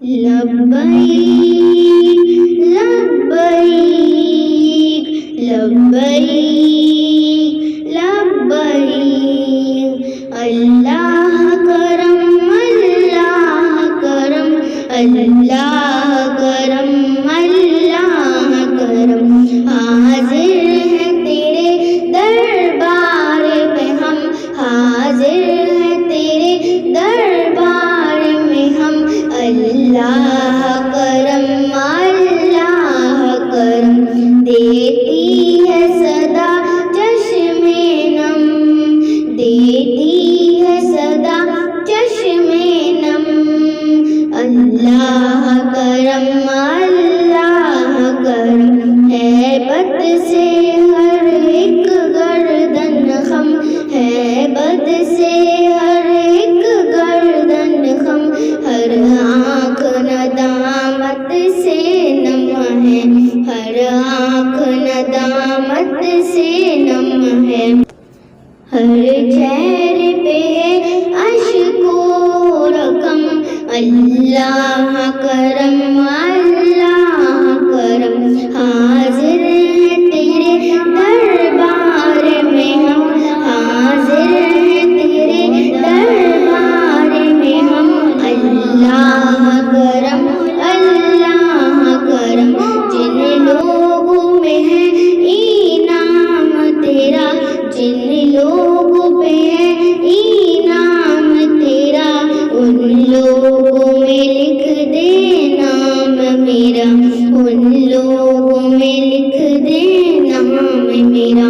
لبیک لبیک لبیک لبیک اللہ کرم اللہ کرم اللہ کرم اللہ کرم حاضر ہیں تیرے دربار پہ ہم حاضر ہیں تیرے دربار میں ہم اللہ کرم اللہ کرم دیتی ہے صدا چشم نم دیتی ہے صدا چشم نم اللہ کرم اللہ کرم ہیبت سے ہر ایک گردن خم ہیبت سے ہر ایک گردن خم ہر آنکھ ندامت سے نم ہے ہر آنکھ ندامت سے نم ہے ہر چہرے پہ اشک و رقم اللہ کرم اللہ کرم حاضر ہیں تیرے دربار میں ہم حاضر ہیں تیرے دربار میں ہم اللہ کرم اللہ کرم جن لوگوں میں ہے انعام تیرا جن لوگوں پہ ہے انعام تیرا ان لوگوں میں لکھ دے نام میرا ان لوگوں میں لکھ دے نام میرا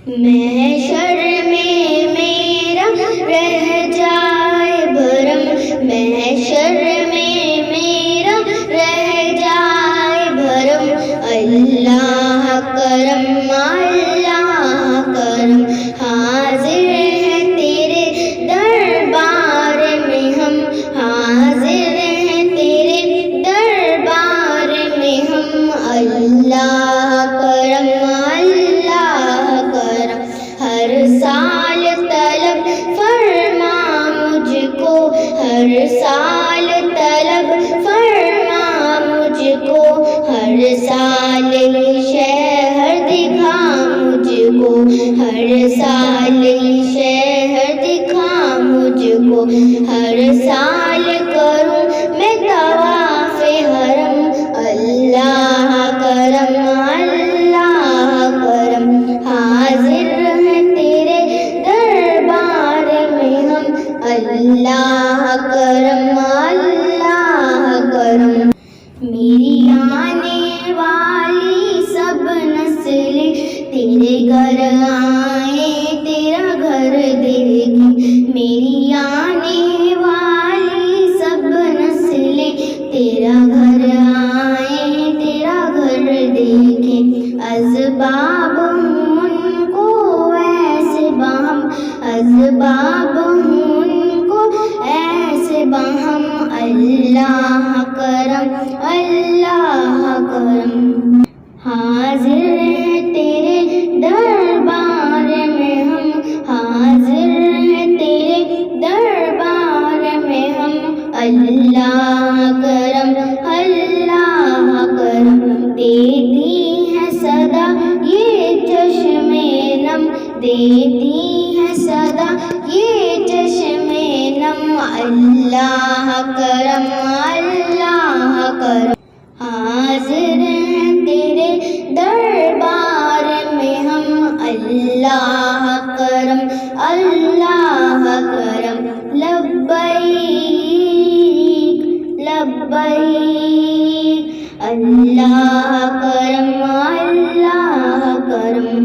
محشر میں میرا رہ جائے بھرم محشر میں میرا رہ جائے بھرم اللہ کرم اللہ کرم حاضر ہے تیرے دربار میں ہم حاضر ہیں تیرے دربار میں ہم اللہ کرم اللہ کرم ہر سال طلب فرما مجھ کو ہر سال طلب فرما مجھ کو ہر سال شہر دکھا مجھ کو ہر سال شہر دکھا مجھ کو ہر سال کروں میں طواف حرم اللہ کرم اللہ کرم حاضر ہیں تیرے دربار میں ہم اللہ کرم اللہ کرم میری آنے والی سب نسلیں تیرے گھر آئیں تیرا گھر دیکھیں میری آنے والی سب نسلیں تیرا گھر آئیں تیرا گھر دیکھیں اسباب ہوں ان کو ایسے باہم اسباب ہوں ان کو ایسے باہم اللہ کرم اللہ کرم حاضر ہیں تیرے دربار میں ہم حاضر ہیں تیرے دربار میں ہم اللہ کرم اللہ کرم دیتی ہے صدا یہ چشم نم دیتی ہے صدا یہ چشم نم اللہ کرم اللہ کرم حاضر ہیں تیرے دربار میں ہم اللہ کرم اللہ کرم لبیک لبیک اللہ کرم اللہ کرم